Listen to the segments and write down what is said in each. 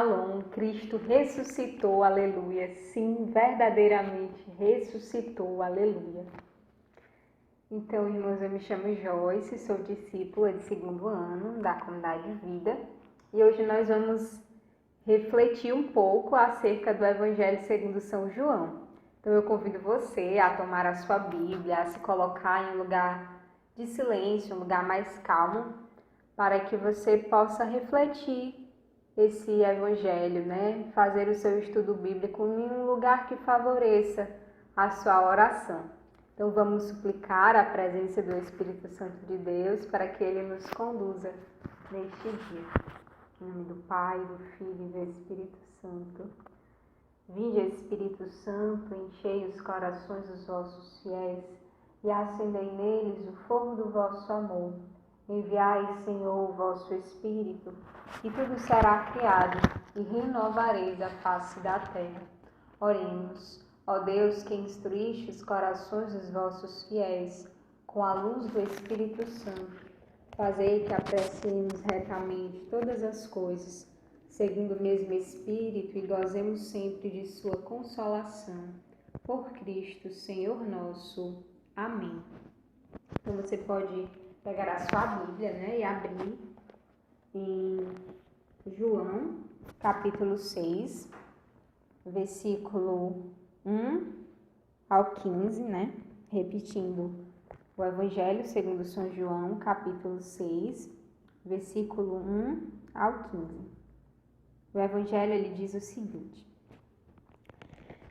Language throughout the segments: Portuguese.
Shalom, Cristo ressuscitou, aleluia. Sim, verdadeiramente ressuscitou, aleluia. Então, irmãos, eu me chamo Joyce, sou discípula de 2º ano da Comunidade Vida e hoje nós vamos refletir um pouco acerca do Evangelho segundo São João. Então, eu convido você a tomar a sua Bíblia, a se colocar em um lugar de silêncio, um lugar mais calmo, para que você possa refletir esse evangelho, né? Fazer o seu estudo bíblico em um lugar que favoreça a sua oração. Então vamos suplicar a presença do Espírito Santo de Deus para que ele nos conduza neste dia. Em nome do Pai, do Filho e do Espírito Santo. Vinde, Espírito Santo, enchei os corações dos vossos fiéis e acendei neles o fogo do vosso amor. Enviai, Senhor, o vosso Espírito, e tudo será criado, e renovareis a face da terra. Oremos, ó Deus, que instruíste os corações dos vossos fiéis, com a luz do Espírito Santo, fazei que apreciemos retamente todas as coisas, segundo o mesmo Espírito, e gozemos sempre de sua consolação. Por Cristo, Senhor nosso. Amém. Então você pode pegar a sua Bíblia, né, e abrir em João, capítulo 6, versículo 1 ao 15, né, repetindo o Evangelho segundo São João, capítulo 6, versículo 1 ao 15. O Evangelho, ele diz o seguinte: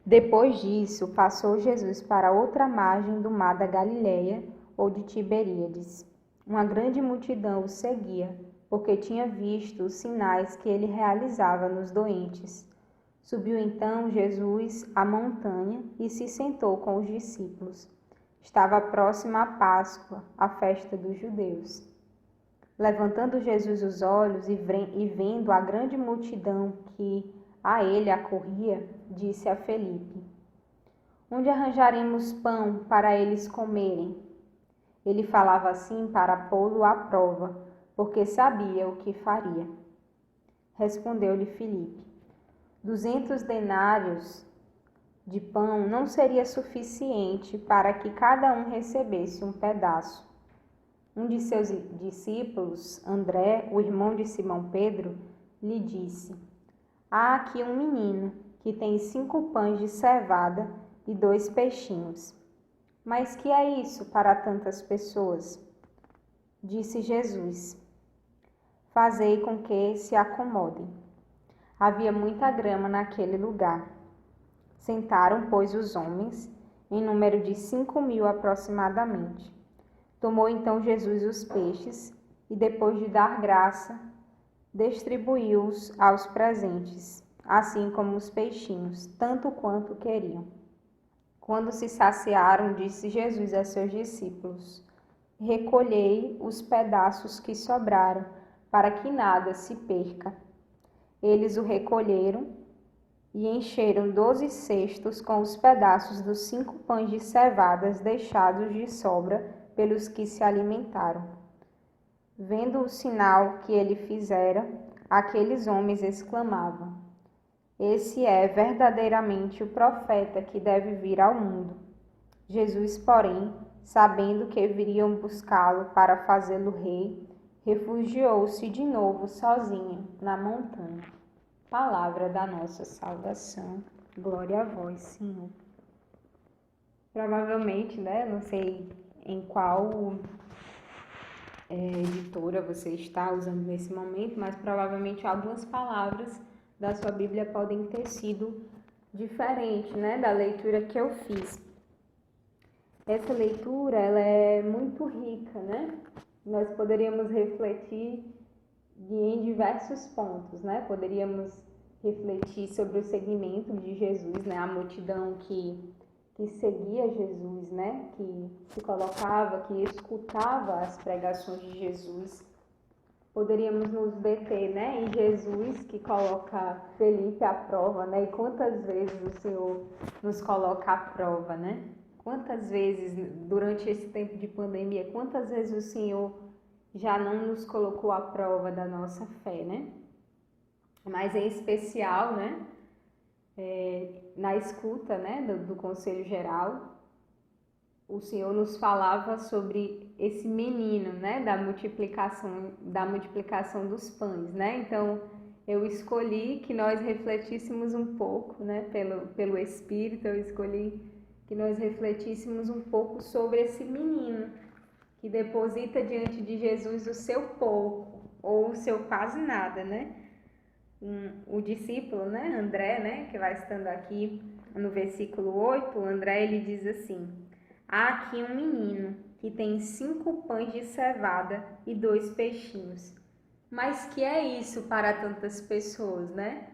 Depois disso, passou Jesus para outra margem do mar da Galileia, ou de Tiberíades. Uma grande multidão o seguia, porque tinha visto os sinais que ele realizava nos doentes. Subiu então Jesus à montanha e se sentou com os discípulos. Estava próxima a Páscoa, a festa dos judeus. Levantando Jesus os olhos e vendo a grande multidão que a ele acorria, disse a Felipe: Onde arranjaremos pão para eles comerem? Ele falava assim para pô-lo à prova, porque sabia o que faria. Respondeu-lhe Filipe: 200 denários de pão não seria suficiente para que cada um recebesse um pedaço. Um de seus discípulos, André, o irmão de Simão Pedro, lhe disse: Há aqui um menino que tem 5 pães de cevada e 2 peixinhos. Mas que é isso para tantas pessoas? Disse Jesus: Fazei com que se acomodem. Havia muita grama naquele lugar. Sentaram, pois, os homens, em número de 5.000 aproximadamente. Tomou então Jesus os peixes e, depois de dar graça, distribuiu-os aos presentes, assim como os peixinhos, tanto quanto queriam. Quando se saciaram, disse Jesus a seus discípulos: Recolhei os pedaços que sobraram, para que nada se perca. Eles o recolheram e encheram 12 cestos com os pedaços dos 5 pães de cevadas deixados de sobra pelos que se alimentaram. Vendo o sinal que ele fizera, aqueles homens exclamavam: Esse é verdadeiramente o profeta que deve vir ao mundo. Jesus, porém, sabendo que viriam buscá-lo para fazê-lo rei, refugiou-se de novo sozinho na montanha. Palavra da nossa salvação. Glória a vós, Senhor. Provavelmente, né, não sei em qual editora você está usando nesse momento, mas provavelmente algumas palavras da sua Bíblia podem ter sido diferentes, né, da leitura que eu fiz. Essa leitura, ela é muito rica, né? Nós poderíamos refletir em diversos pontos, né? Poderíamos refletir sobre o seguimento de Jesus, né? A multidão que seguia Jesus, né? Que se colocava, que escutava as pregações de Jesus. Poderíamos nos deter, né, em Jesus, que coloca Felipe à prova, né? E quantas vezes o Senhor nos coloca à prova, né? Quantas vezes, durante esse tempo de pandemia, quantas vezes o Senhor já não nos colocou à prova da nossa fé, né? mas em especial, né, na escuta, né, do Conselho Geral, o Senhor nos falava sobre esse menino, né, da multiplicação dos pães, né? Então, eu escolhi que nós refletíssemos um pouco, né, pelo Espírito, eu escolhi que nós refletíssemos um pouco sobre esse menino que deposita diante de Jesus o seu pouco, ou o seu quase nada, né? O discípulo, né, André, né, que vai estando aqui no versículo 8, André, ele diz assim: há aqui um menino que tem 5 pães de cevada e 2 peixinhos. Mas que é isso para tantas pessoas, né?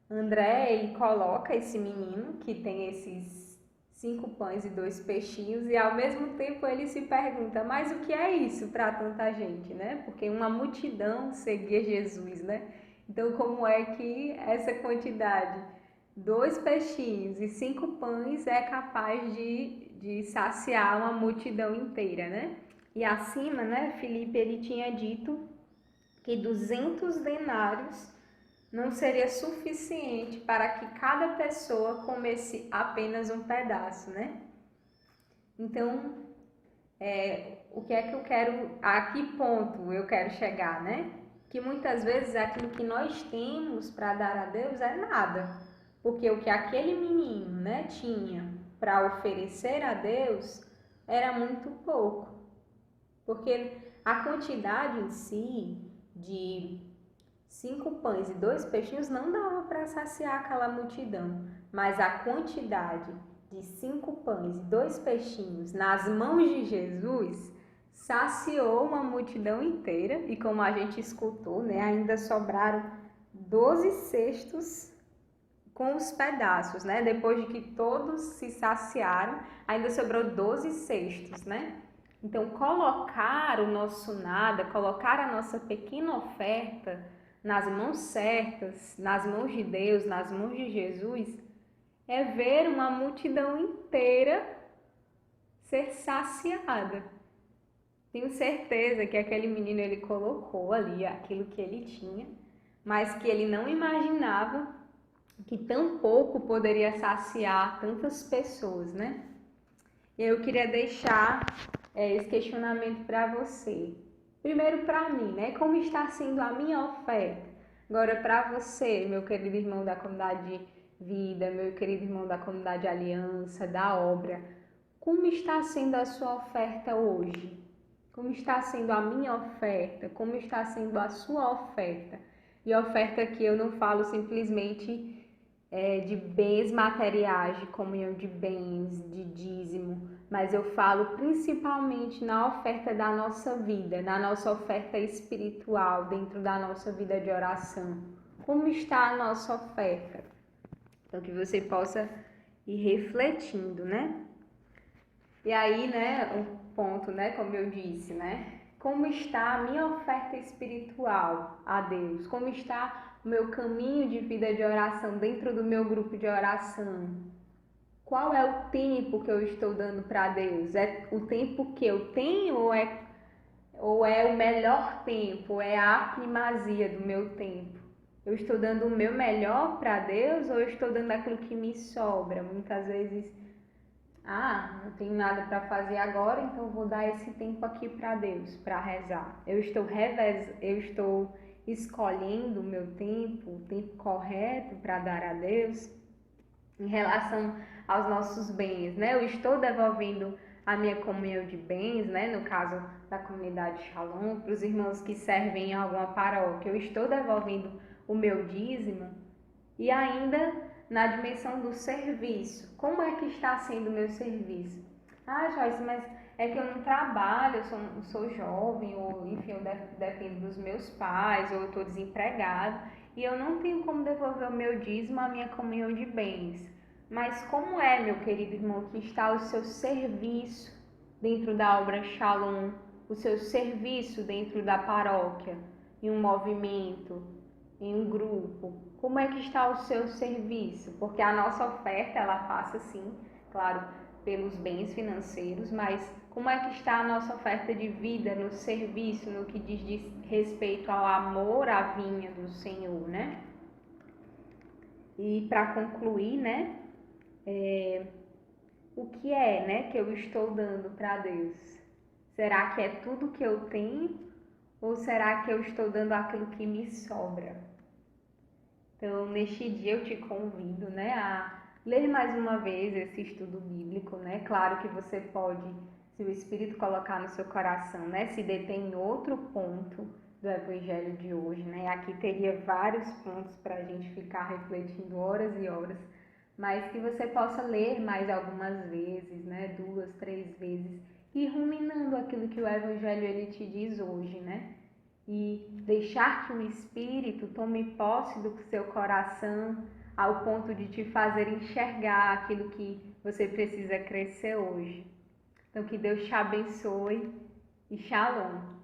André, ele coloca esse menino que tem esses 5 pães e 2 peixinhos e ao mesmo tempo ele se pergunta, mas o que é isso para tanta gente, né? Porque uma multidão seguia Jesus, né? Então, como é que essa quantidade, 2 peixinhos e 5 pães, é capaz de saciar uma multidão inteira, né? E acima, né, Filipe, ele tinha dito que 200 denários não seria suficiente para que cada pessoa comesse apenas um pedaço, né? Então, o que é que eu quero, a que ponto eu quero chegar, né? Que muitas vezes aquilo que nós temos para dar a Deus é nada, porque o que aquele menino, né, tinha para oferecer a Deus era muito pouco, porque a quantidade em si de 5 pães e 2 peixinhos não dava para saciar aquela multidão, mas a quantidade de 5 pães e 2 peixinhos nas mãos de Jesus saciou uma multidão inteira e, como a gente escutou, né, ainda sobraram 12 cestos com os pedaços, né? Depois de que todos se saciaram, ainda sobrou 12 cestos, né? Então, colocar o nosso nada, colocar a nossa pequena oferta nas mãos certas, nas mãos de Deus, nas mãos de Jesus, é ver uma multidão inteira ser saciada. Tenho certeza que aquele menino, ele colocou ali aquilo que ele tinha, mas que ele não imaginava que tão pouco poderia saciar tantas pessoas, né? E eu queria deixar esse questionamento para você. Primeiro para mim, né? Como está sendo a minha oferta? Agora para você, meu querido irmão da comunidade Vida, meu querido irmão da comunidade Aliança, da obra, como está sendo a sua oferta hoje? Como está sendo a minha oferta? Como está sendo a sua oferta? E oferta aqui eu não falo simplesmente de bens materiais, de comunhão de bens, de dízimo, mas eu falo principalmente na oferta da nossa vida, na nossa oferta espiritual, dentro da nossa vida de oração. Como está a nossa oferta? Então, que você possa ir refletindo, né? E aí, né, um ponto, né, como eu disse, né? Como está a minha oferta espiritual a Deus? Como está o meu caminho de vida de oração dentro do meu grupo de oração? Qual é o tempo que eu estou dando para Deus? É o tempo que eu tenho ou é o melhor tempo? É a primazia do meu tempo? Eu estou dando o meu melhor para Deus ou eu estou dando aquilo que me sobra? Muitas vezes, não tenho nada para fazer agora, então vou dar esse tempo aqui para Deus, para rezar. Eu estou escolhendo o meu tempo, o tempo correto para dar a Deus. Em relação aos nossos bens, né? Eu estou devolvendo a minha comunhão de bens, né? No caso da comunidade Shalom, para os irmãos que servem em alguma paróquia, eu estou devolvendo o meu dízimo. E ainda na dimensão do serviço, como é que está sendo o meu serviço? Joyce, mas é que eu não trabalho, eu sou jovem, ou enfim, eu dependo dos meus pais, ou eu estou desempregado, e eu não tenho como devolver o meu dízimo, a minha comunhão de bens. Mas como é, meu querido irmão, que está o seu serviço dentro da obra Shalom, o seu serviço dentro da paróquia, em um movimento, em um grupo? Como é que está o seu serviço? Porque a nossa oferta, ela passa sim, claro, pelos bens financeiros, mas como é que está a nossa oferta de vida no serviço, no que diz respeito ao amor à vinha do Senhor, né? E para concluir, né, o que é, né, que eu estou dando para Deus? Será que é tudo que eu tenho ou será que eu estou dando aquilo que me sobra? Então, neste dia eu te convido, né, a ler mais uma vez esse estudo bíblico, né? Claro que você pode, se o Espírito colocar no seu coração, né, se deter em outro ponto do Evangelho de hoje, né? Aqui teria vários pontos para a gente ficar refletindo horas e horas, mas que você possa ler mais algumas vezes, né? 2, 3 vezes, e ruminando aquilo que o Evangelho ele te diz hoje, né? E deixar que o Espírito tome posse do seu coração ao ponto de te fazer enxergar aquilo que você precisa crescer hoje. Então, que Deus te abençoe e Shalom!